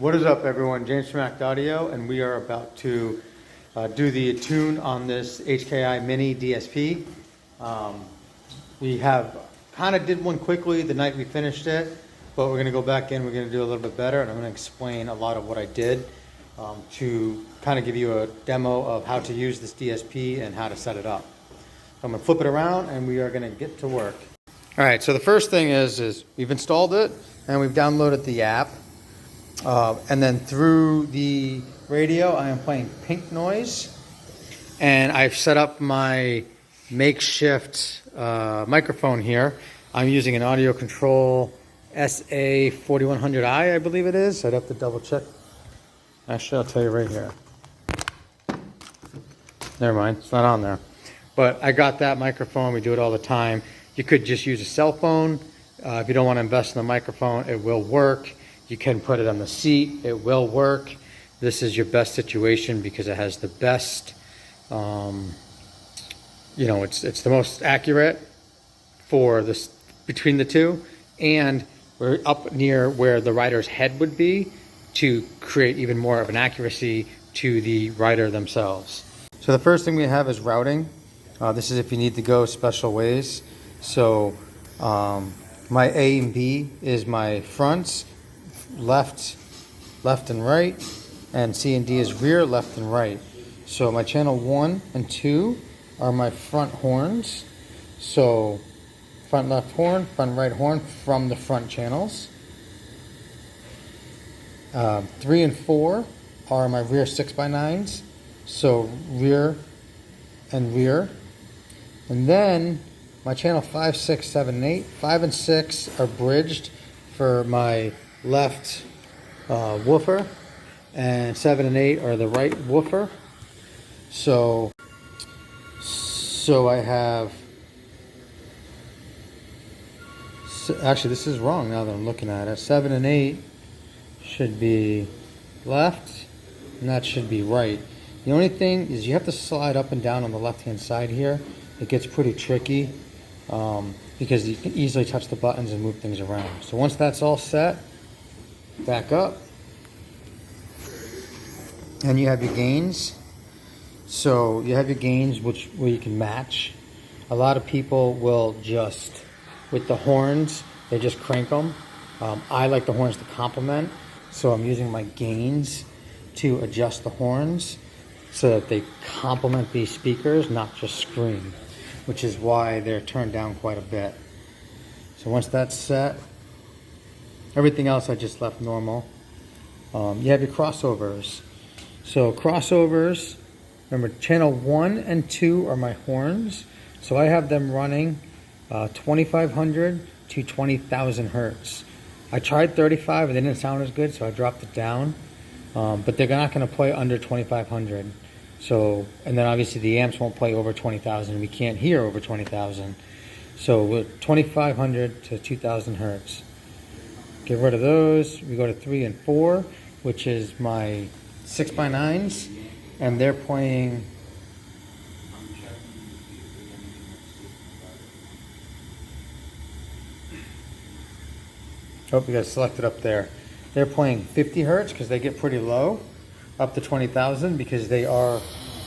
What is up, everyone? James from Act Audio, and we are about to do the tune on this HKI Mini DSP. We have kind of did one quickly the night we finished it, but we're going to go back in, we're going to do a little bit better, and I'm going to explain a lot of what I did to kind of give you a demo of how to use this DSP and how to set it up. So I'm going to flip it around and we are going to get to work. All right, so the first thing is we've installed it and we've downloaded the app. And then through the radio, I am playing Pink Noise. And I've set up my makeshift microphone here. I'm using an Audio Control SA4100i, I believe it is. I'd have to double check. Actually, I'll tell you right here. Never mind, it's not on there. But I got that microphone, we do it all the time. You could just use a cell phone. If you don't want to invest in the microphone, it will work. You can put it on the seat, it will work. This is your best situation because it has the best, it's the most accurate for this between the two. And we're up near where the rider's head would be to create even more of an accuracy to the rider themselves. So the first thing we have is routing. This is if you need to go special ways. So my A and B is my fronts, left and right, and C and D is rear, left and right. So my channel 1 and 2 are my front horns. So front left horn, front right horn from the front channels. 3 and 4 are my rear 6x9s. So rear and rear. And then my channel 5, 6, 7, and 8. 5 and 6 are bridged for my left woofer, and 7 and 8 are the right woofer. So I have, actually this is wrong now that I'm looking at it. 7 and 8 should be left, and that should be right. The only thing is you have to slide up and down on the left hand side here. It gets pretty tricky because you can easily touch the buttons and move things around. So once that's all set, back up, and you have your gains. So you have your gains where you can match. A lot of people will just, with the horns, they just crank them. I like the horns to complement, so I'm using my gains to adjust the horns so that they complement these speakers, not just scream, which is why they're turned down quite a bit. So once that's set, everything else I just left normal. You have your crossovers. So crossovers, remember channel 1 and 2 are my horns. So I have them running 2500 to 20,000 hertz. I tried 35 and they didn't sound as good, so I dropped it down. But they're not going to play under 2500. So, and then obviously the amps won't play over 20,000. We can't hear over 20,000. So with 2500 to 2000 hertz. Get rid of those. We go to 3 and 4, which is my 6x9s, and they're playing. Oh, we got selected up there. They're playing 50 hertz because they get pretty low, up to 20,000 because they are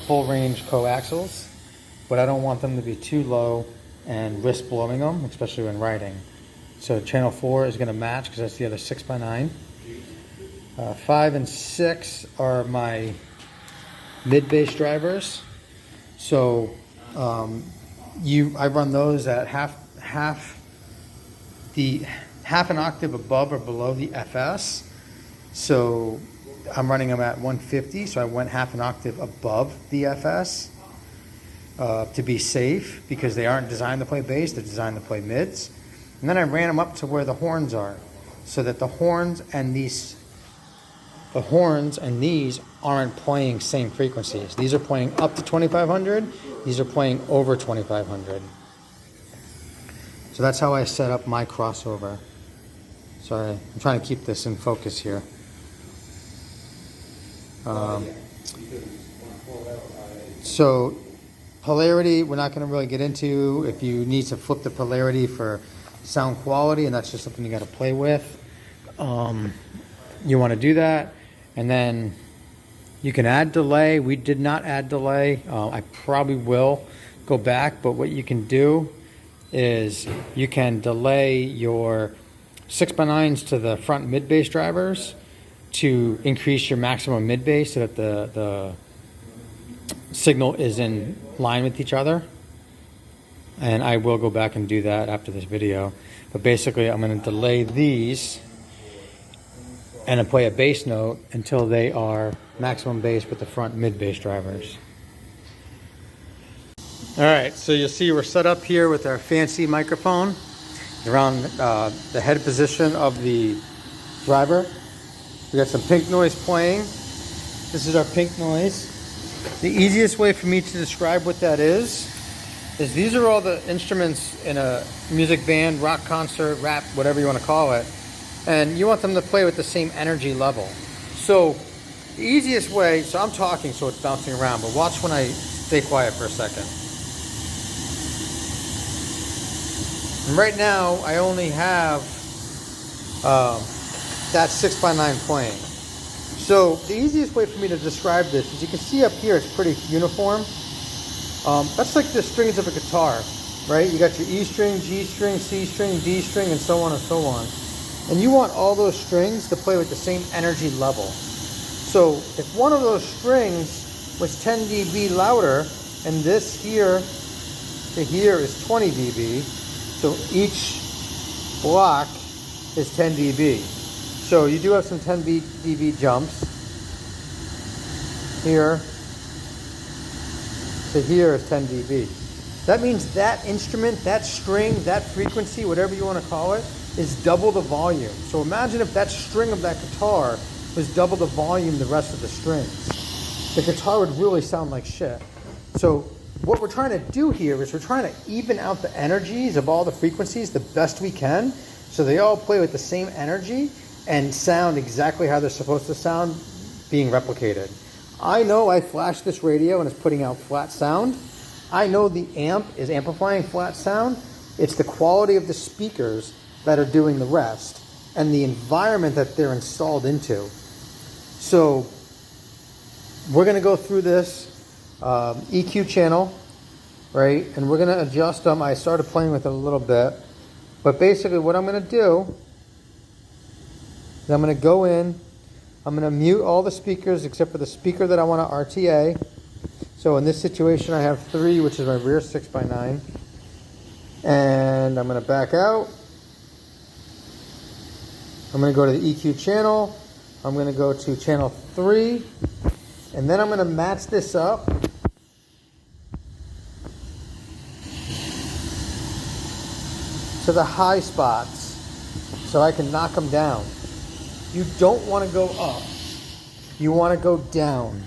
full range coaxials, but I don't want them to be too low and risk blowing them, especially when riding. So channel 4 is going to match because that's the other 6x9. 5 and 6 are my mid bass drivers. So I run those at half an octave above or below the FS. So I'm running them at 150, so I went half an octave above the FS to be safe because they aren't designed to play bass, they're designed to play mids. And then I ran them up to where the horns are so that the horns and these aren't playing same frequencies. These are playing up to 2500, these are playing over 2500. So that's how I set up my crossover. Sorry, I'm trying to keep this in focus here. So polarity, we're not going to really get into. If you need to flip the polarity for sound quality, and that's just something you got to play with. you want to do that. And then you can add delay. We did not add delay. I probably will go back, but what you can do is you can delay your 6x9s to the front mid bass drivers to increase your maximum mid bass so that the signal is in line with each other. And I will go back and do that after this video. But basically I'm going to delay these and then play a bass note until they are maximum bass with the front mid bass drivers. Alright, so you'll see we're set up here with our fancy microphone around the head position of the driver. We got some pink noise playing. This is our pink noise. The easiest way for me to describe what that is these are all the instruments in a music band, rock concert, rap, whatever you want to call it. And you want them to play with the same energy level. So the easiest way, so I'm talking so it's bouncing around, but watch when I stay quiet for a second. And right now I only have that 6x9 playing. So the easiest way for me to describe this is you can see up here it's pretty uniform. That's like the strings of a guitar, right? You got your E string, G string, C string, D string, and so on and so on. And you want all those strings to play with the same energy level. So if one of those strings was 10 dB louder, and this here to here is 20 dB, so each block is 10 dB. So you do have some 10 dB jumps. Here to here is 10 dB. That means that instrument, that string, that frequency, whatever you want to call it, is double the volume. So imagine if that string of that guitar was double the volume the rest of the strings. The guitar would really sound like shit. So what we're trying to do here is we're trying to even out the energies of all the frequencies the best we can so they all play with the same energy and sound exactly how they're supposed to sound being replicated. I know I flashed this radio and it's putting out flat sound. I know the amp is amplifying flat sound. It's the quality of the speakers that are doing the rest and the environment that they're installed into. So we're going to go through this EQ channel, right? And we're going to adjust them. I started playing with it a little bit, but basically what I'm going to do is I'm going to go in, I'm going to mute all the speakers except for the speaker that I want to RTA. So in this situation I have 3, which is my rear 6x9, and I'm going to back out. I'm going to go to the EQ channel. I'm going to go to channel 3, and then I'm going to match this up to the high spots so I can knock them down. You don't want to go up. You want to go down.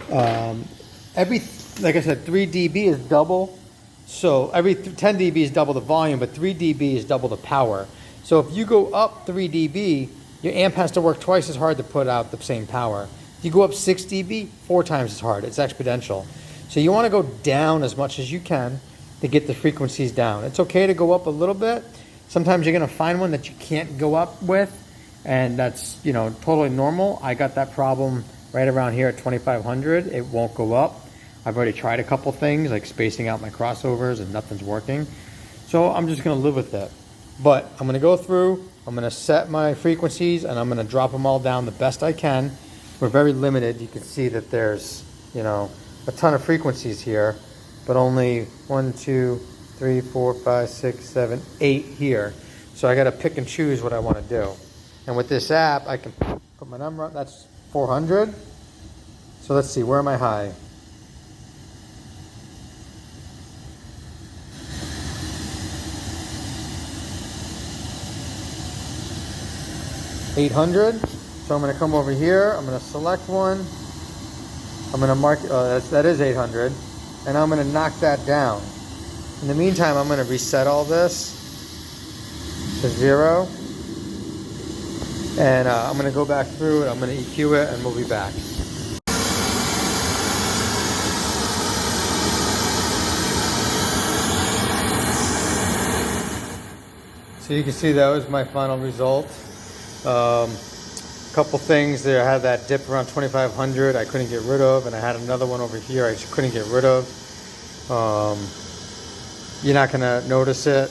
Like I said, 3 dB is double. So every 10 dB is double the volume, but 3 dB is double the power. So if you go up 3 dB, your amp has to work twice as hard to put out the same power. If you go up 6 dB, 4 times as hard. It's exponential. So you want to go down as much as you can to get the frequencies down. It's okay to go up a little bit. Sometimes you're going to find one that you can't go up with, and that's, you know, totally normal. I got that problem right around here at 2500. It won't go up. I've already tried a couple things like spacing out my crossovers and nothing's working. So I'm just going to live with it. But I'm going to go through, I'm going to set my frequencies, and I'm going to drop them all down the best I can. We're very limited. You can see that there's, you know, a ton of frequencies here, but only 1, 2, 3, 4, 5, 6, 7, 8 here. So I got to pick and choose what I want to do. And with this app, I can put my number on. That's 400. So let's see, where am I high? $800. So I'm going to come over here. I'm going to select one. I'm going to mark. That is 800, and I'm going to knock that down. In the meantime, I'm going to reset all this to 0, and I'm going to go back through it. I'm going to EQ it, and we'll be back. So you can see that was my final result. A couple things there. I had that dip around 2,500 I couldn't get rid of, and I had another one over here I just couldn't get rid of. You're not gonna notice it.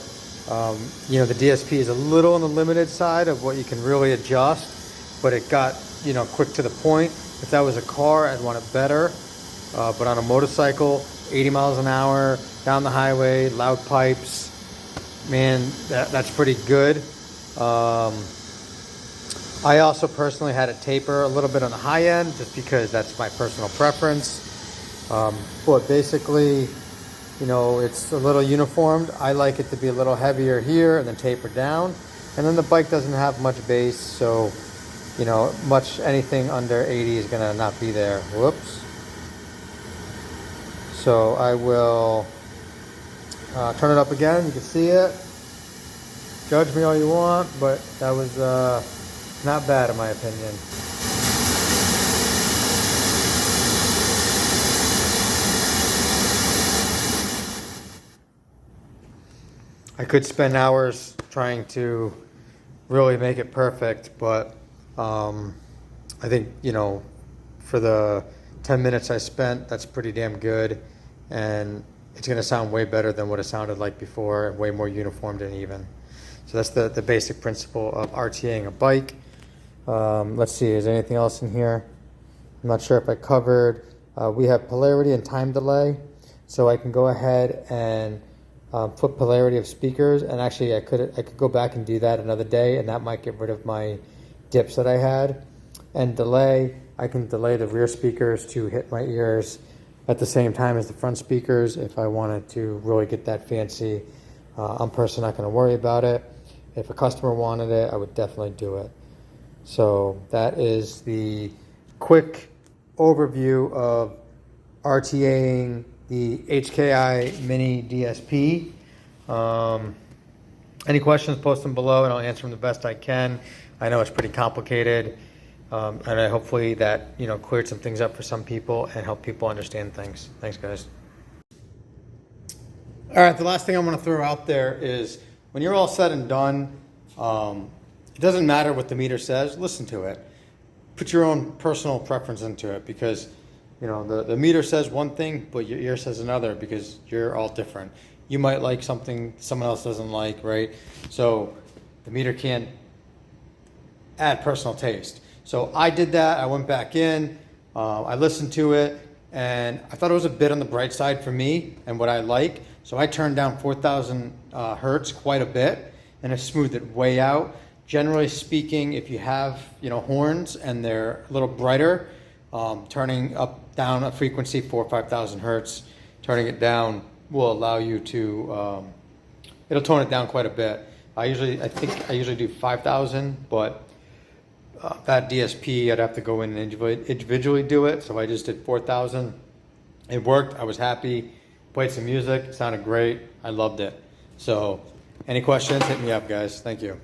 You know, the DSP is a little on the limited side of what you can really adjust, but it got, you know, quick to the point. If that was a car, I'd want it better. But on a motorcycle, 80 miles an hour, down the highway, loud pipes, man, that's pretty good. I also personally had it taper a little bit on the high end, just because that's my personal preference. But basically, you know, it's a little uniformed. I like it to be a little heavier here and then taper down. And then the bike doesn't have much bass, so, you know, anything under 80 is gonna not be there. Whoops. So I will turn it up again. You can see it. Judge me all you want, but that was not bad in my opinion. I could spend hours trying to really make it perfect, but I think, you know, for the 10 minutes I spent, that's pretty damn good, and it's going to sound way better than what it sounded like before, and way more uniformed and even. So that's the basic principle of RTAing a bike. Let's see, is there anything else in here? I'm not sure if I covered. We have polarity and time delay, so I can go ahead and put polarity of speakers, and actually I could go back and do that another day, and that might get rid of my dips that I had. And delay, I can delay the rear speakers to hit my ears at the same time as the front speakers if I wanted to really get that fancy. I'm personally not going to worry about it. If a customer wanted it, I would definitely do it. So that is the quick overview of RTAing the HKI Mini DSP. Any questions, post them below and I'll answer them the best I can. I know it's pretty complicated, and I hopefully that, you know, cleared some things up for some people and help people understand things. Thanks, guys. All right, the last thing I'm going to throw out there is, when you're all said and done, it doesn't matter what the meter says. Listen to it. Put your own personal preference into it, because, you know, the meter says one thing, but your ear says another, because you're all different. You might like something someone else doesn't like, right? So the meter can't add personal taste. So I did that. I went back in, I listened to it, and I thought it was a bit on the bright side for me and what I like. So I turned down 4,000 hertz quite a bit, and it smoothed it way out. Generally speaking, if you have, you know, horns and they're a little brighter, turning down a frequency 4,000 or 5,000 hertz, turning it down will allow you to, it'll tone it down quite a bit. I usually do 5,000, but that DSP, I'd have to go in and individually do it. So I just did 4,000. It worked. I was happy. Played some music. It sounded great. I loved it. So any questions, hit me up, guys. Thank you.